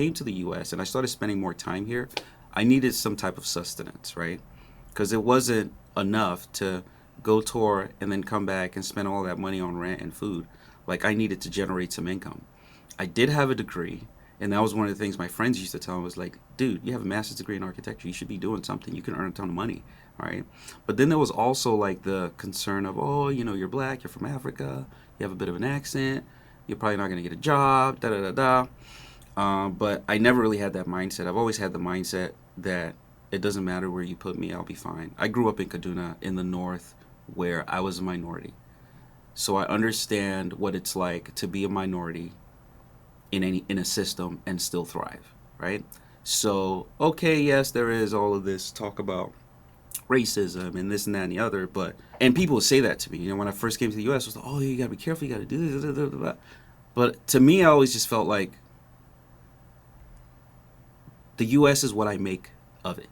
came to the U.S. and I started spending more time here, I needed some type of sustenance, right? Because it wasn't enough to go tour and then come back and spend all that money on rent and food. Like I needed to generate some income. I did have a degree, and that was one of the things my friends used to tell me was like, dude, you have a master's degree in architecture. You should be doing something. You can earn a ton of money, right? But then there was also like the concern of, oh, you know, you're black, you're from Africa, you have a bit of an accent, you're probably not going to get a job, da da da da. But I never really had that mindset. I've always had the mindset that it doesn't matter where you put me, I'll be fine. I grew up in Kaduna in the north where I was a minority. So I understand what it's like to be a minority in a system and still thrive, right? So, okay, yes, there is all of this talk about racism and this and that and the other, but and people would say that to me. You know, when I first came to the US, it was like, oh, you gotta be careful, you gotta do this, blah, blah, blah, blah. But to me, I always just felt like the US is what I make of it.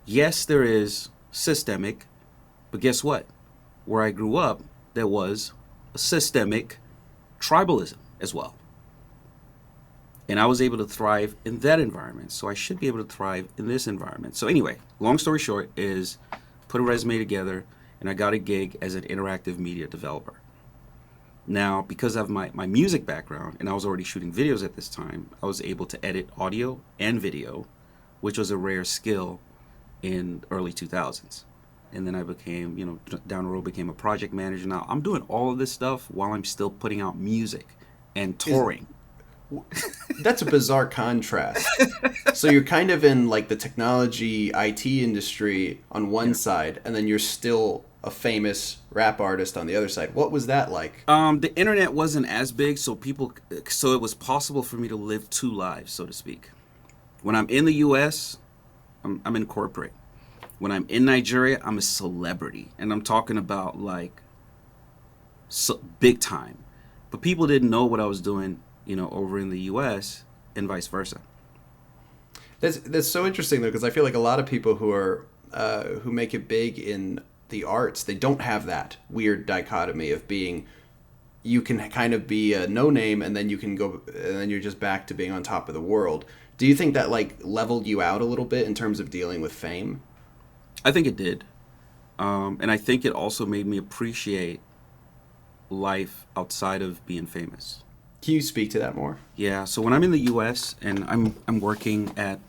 Yes, there is systemic, but guess what? Where I grew up, there was a systemic tribalism as well. And I was able to thrive in that environment. So I should be able to thrive in this environment. So anyway, long story short is put a resume together and I got a gig as an interactive media developer. Now, because of my music background, and I was already shooting videos at this time, I was able to edit audio and video, which was a rare skill in early 2000s. And then I became, you know, down the road became a project manager. Now I'm doing all of this stuff while I'm still putting out music and touring. That's a bizarre contrast. So you're kind of in like the technology IT industry on one side, and then you're still a famous rap artist on the other side. What was that like? The internet wasn't as big, so it was possible for me to live two lives, so to speak. When I'm in the U.S., I'm in corporate. When I'm in Nigeria, I'm a celebrity, and I'm talking about like big time. But people didn't know what I was doing, you know, over in the U.S. and vice versa. That's so interesting though, because I feel like a lot of people who make it big in the arts, they don't have that weird dichotomy of being, you can kind of be a no name and then you can go and then you're just back to being on top of the world. Do you think that like leveled you out a little bit in terms of dealing with fame? I think it did. And I think it also made me appreciate life outside of being famous. Can you speak to that more? Yeah, so when I'm in the US and I'm working at,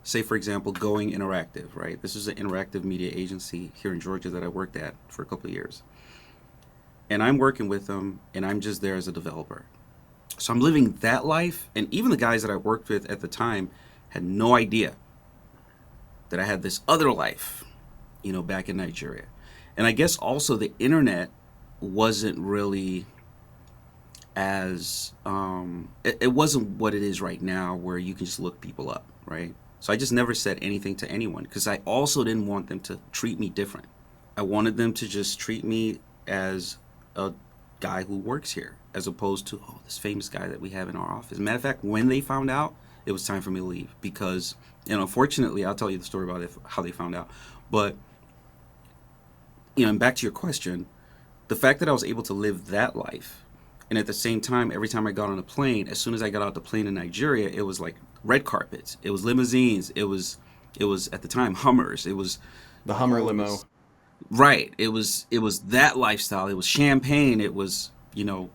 say for example, Going Interactive, right? This is an interactive media agency here in Georgia that I worked at for a couple of years. And I'm working with them and I'm just there as a developer. So I'm living that life, and even the guys that I worked with at the time had no idea that I had this other life, you know, back in Nigeria. And I guess also the internet wasn't really as, it wasn't what it is right now where you can just look people up, right? So I just never said anything to anyone because I also didn't want them to treat me different. I wanted them to just treat me as a guy who works here as opposed to, oh, this famous guy that we have in our office. Matter of fact, when they found out, it was time for me to leave because, you know, unfortunately, I'll tell you the story about it, how they found out. But, you know, and back to your question, the fact that I was able to live that life, and at the same time, every time I got on a plane, as soon as I got out the plane in Nigeria, it was like red carpets, it was limousines, it was at the time Hummers, it was the Hummer limo. Right. It was that lifestyle. It was champagne. It was, you know,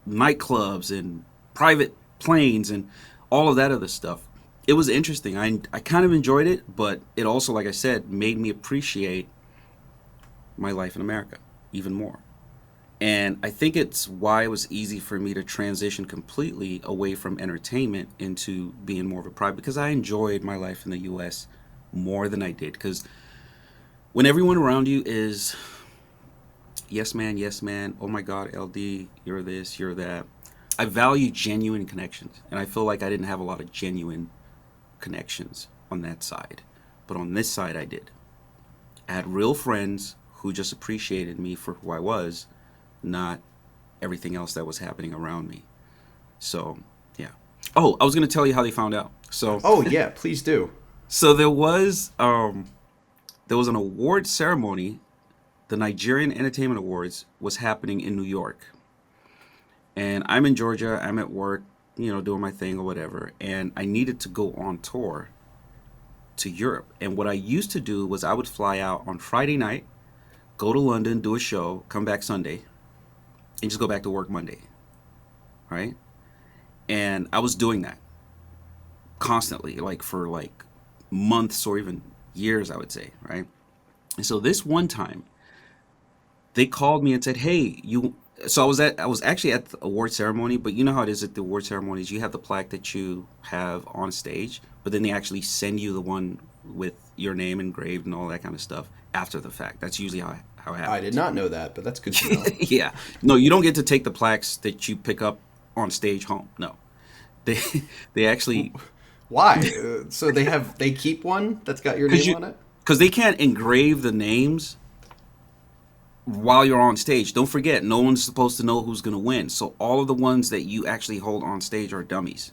nightclubs and private planes and all of that other stuff. It was interesting. I kind of enjoyed it, but it also, like I said, made me appreciate my life in America even more. And I think it's why it was easy for me to transition completely away from entertainment into being more of a private, because I enjoyed my life in the US more than I did. Because when everyone around you is, yes, man, oh my God, eLDee, you're this, you're that. I value genuine connections. And I feel like I didn't have a lot of genuine connections on that side. But on this side, I did. I had real friends who just appreciated me for who I was, not everything else that was happening around me. So, yeah. Oh, I was going to tell you how they found out. So. Oh, yeah, please do. So there was an award ceremony. The Nigerian Entertainment Awards was happening in New York. And I'm in Georgia. I'm at work. doing my thing or whatever, and I needed to go on tour to Europe. And what I used to do was I would fly out on Friday night, go to London, do a show, come back Sunday, and just go back to work Monday, right? And I was doing that constantly, like for like months or even years, I would say, right? And so this one time, they called me and said, "Hey, you." So I was actually at the award ceremony, but you know how it is at the award ceremonies. You have the plaque that you have on stage, but then they actually send you the one with your name engraved and all that kind of stuff after the fact. That's usually how it I did happens. not know that, but that's good to know. Yeah. No, you don't get to take the plaques that you pick up on stage home. No. They they actually Why? So they keep one that's got your because name you on it? because they can't engrave the names while you're on stage. Don't forget, no one's supposed to know who's going to win. So all of the ones that you actually hold on stage are dummies.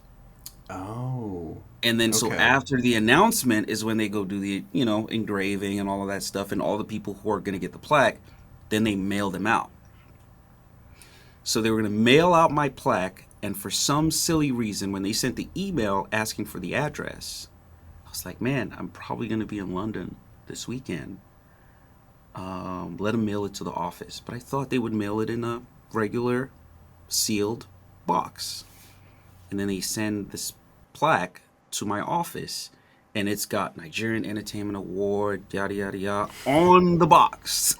Oh, And then so okay. after the announcement is when they go do the, engraving and all of that stuff, and all the people who are going to get the plaque, then they mail them out. So they were going to mail out my plaque, and for some silly reason, when they sent the email asking for the address, I was like, man, I'm probably going to be in London this weekend. Let them mail it to the office. But I thought they would mail it in a regular sealed box. And then they send this plaque to my office, and it's got Nigerian Entertainment Award, yada, yada, yada, on the box.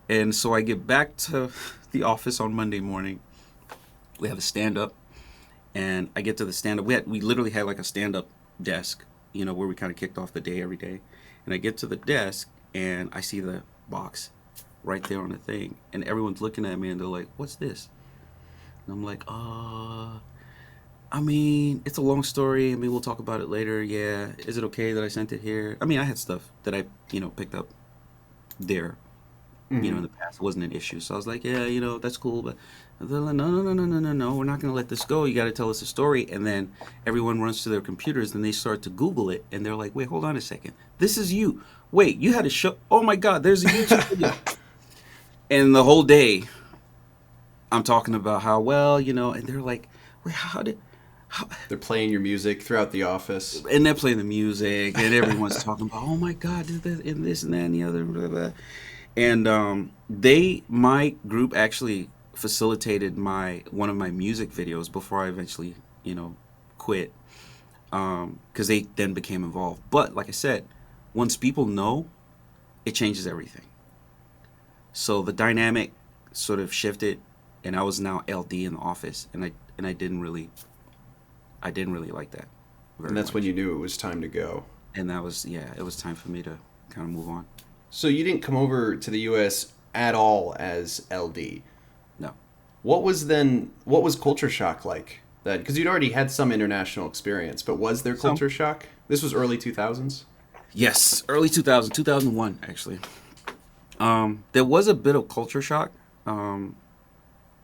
And so I get back to the office on Monday morning. We have a stand up, and I get to the stand up. We literally had like a stand up desk, where we kind of kicked off the day every day. And I get to the desk, and I see the box right there on the thing, and everyone's looking at me, and they're like, "What's this?" And I'm like, I mean, it's a long story. I mean, we'll talk about it later. Yeah, is it okay that I sent it here? I mean, I had stuff that I, picked up there, in the past. It wasn't an issue. So I was like, yeah, that's cool. But they're like, no, no, no, no, no, no, no. We're not going to let this go. You got to tell us a story. And then everyone runs to their computers and they start to Google it. And they're like, wait, hold on a second. This is you. Wait, you had a show. Oh my God, there's a YouTube video. And the whole day, I'm talking about how well, and they're like, wait, how, They're playing your music throughout the office. and they're playing the music, and everyone's talking about, oh my God, and this and that and the other, blah, blah. And my group actually facilitated one of my music videos before I eventually, quit, because they then became involved. But like I said, once people know, it changes everything. So the dynamic sort of shifted, and I was now LD in the office, and I didn't really like that And very that's when much. you knew it was time to go. And that was, yeah, it was time for me to kind of move on. So you didn't come over to the US at all as LD. No. What was culture shock like then? Because you'd already had some international experience, but was there So, culture shock? This was early 2000s? yes, early 2000, 2001, actually. There was a bit of culture shock. Um,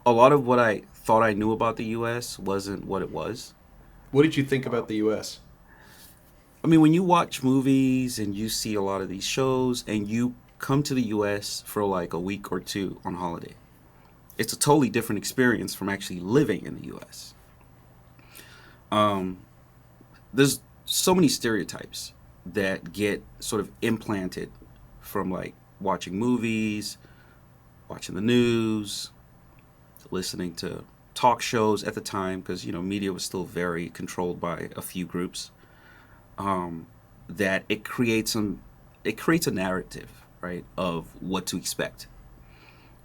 a lot of what I thought I knew about the US wasn't what it was. What did you think about the US? I mean, when you watch movies and you see a lot of these shows and you come to the US for like a week or two on holiday, it's a totally different experience from actually living in the US. Um, there's so many stereotypes that get sort of implanted from like watching movies, watching the news, listening to talk shows at the time, because media was still very controlled by a few groups. um, that it creates a narrative, right, of what to expect.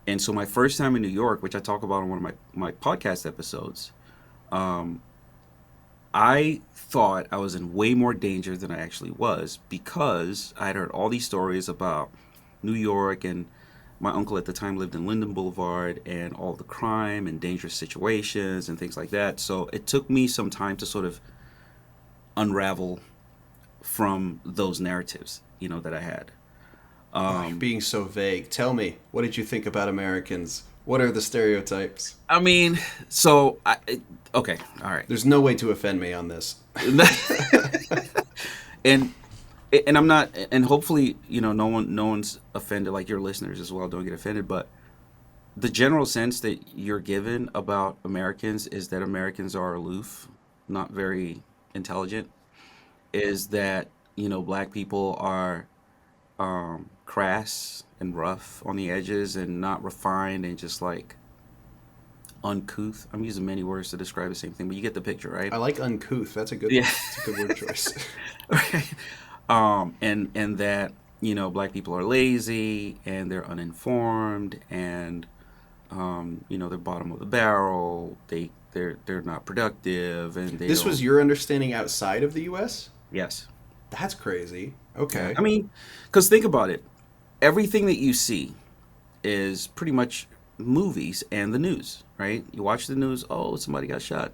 And so my first time in New York, which I talk about on one of my podcast episodes, um, I thought I was in way more danger than I actually was, because I had heard all these stories about New York, and my uncle at the time lived in Linden Boulevard, and all the crime and dangerous situations and things like that. So it took me some time to sort of unravel from those narratives, that I had. Oh, you're being so vague. Tell me, what did you think about Americans? What are the stereotypes? I mean, so okay, all right. There's no way to offend me on this. and and I'm not, and hopefully, no one's offended, like your listeners as well don't get offended, but the general sense that you're given about Americans is that Americans are aloof, not very intelligent. Is that, black people are crass and rough on the edges and not refined and just like uncouth. I'm using many words to describe the same thing, but you get the picture, right? I like uncouth. Yeah. That's a good word choice. Right. And that, black people are lazy and they're uninformed and they're bottom of the barrel. They're not productive and they This was don't. your understanding outside of the U.S.? Yes. That's crazy. Yeah. Okay. I mean, because think about it. Everything that you see is pretty much movies and the news, right? You watch the news. Oh, somebody got shot.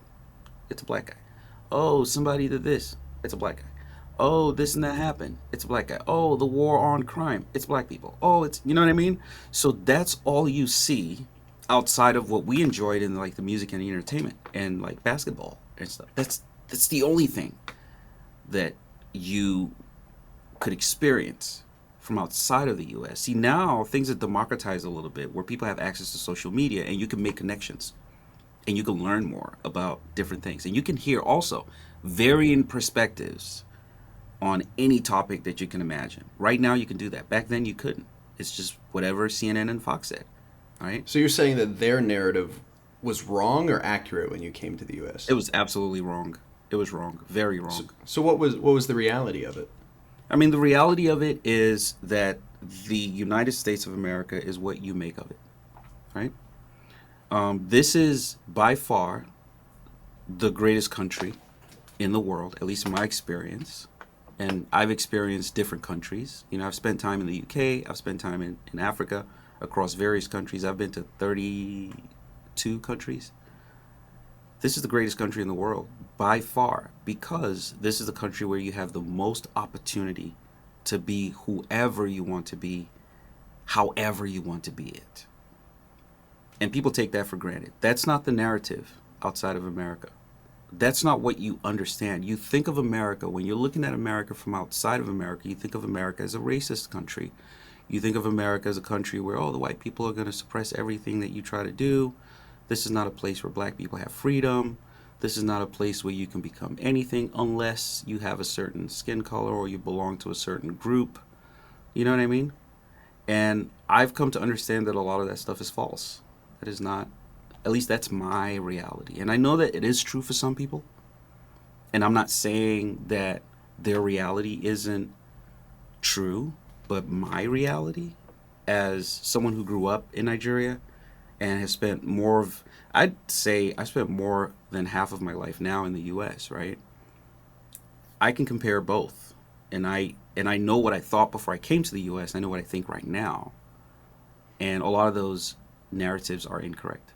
It's a black guy. Oh, somebody did this. It's a black guy. Oh, this and that happened. It's a black guy. Oh, the war on crime. It's black people. Oh, you know what I mean? So that's all you see outside of what we enjoyed in like the music and the entertainment and like basketball and stuff. That's the only thing that you could experience from outside of the US. See, now things are democratized a little bit where people have access to social media and you can make connections and you can learn more about different things. And you can hear also varying perspectives on any topic that you can imagine. Right now, you can do that. Back then, you couldn't. It's just whatever CNN and Fox said. All right. So you're saying that their narrative was wrong or accurate when you came to the U.S.? It was absolutely wrong. It was wrong. Very So, wrong. so what was the reality of it? I mean, the reality of it is that the United States of America is what you make of it. Right. This is by far the greatest country in the world, at least in my experience. And I've experienced different countries. I've spent time in the UK, I've spent time in Africa, across various countries. I've been to 32 countries. This is the greatest country in the world by far because this is the country where you have the most opportunity to be whoever you want to be, however you want to be it. And people take that for granted. That's not the narrative outside of America. That's not what you understand. You think of America, when you're looking at America from outside of America, you think of America as a racist country. You think of America as a country where, oh, the white people are going to suppress everything that you try to do. This is not a place where black people have freedom. This is not a place where you can become anything unless you have a certain skin color or you belong to a certain group. You know what I mean? And I've come to understand that a lot of that stuff is false. That is not, at least that's my reality. And I know that it is true for some people. And I'm not saying that their reality isn't true, but my reality as someone who grew up in Nigeria and has spent I'd say I spent more than half of my life now in the US, right? I can compare both. And I know what I thought before I came to the US. I know what I think right now. And a lot of those narratives are incorrect.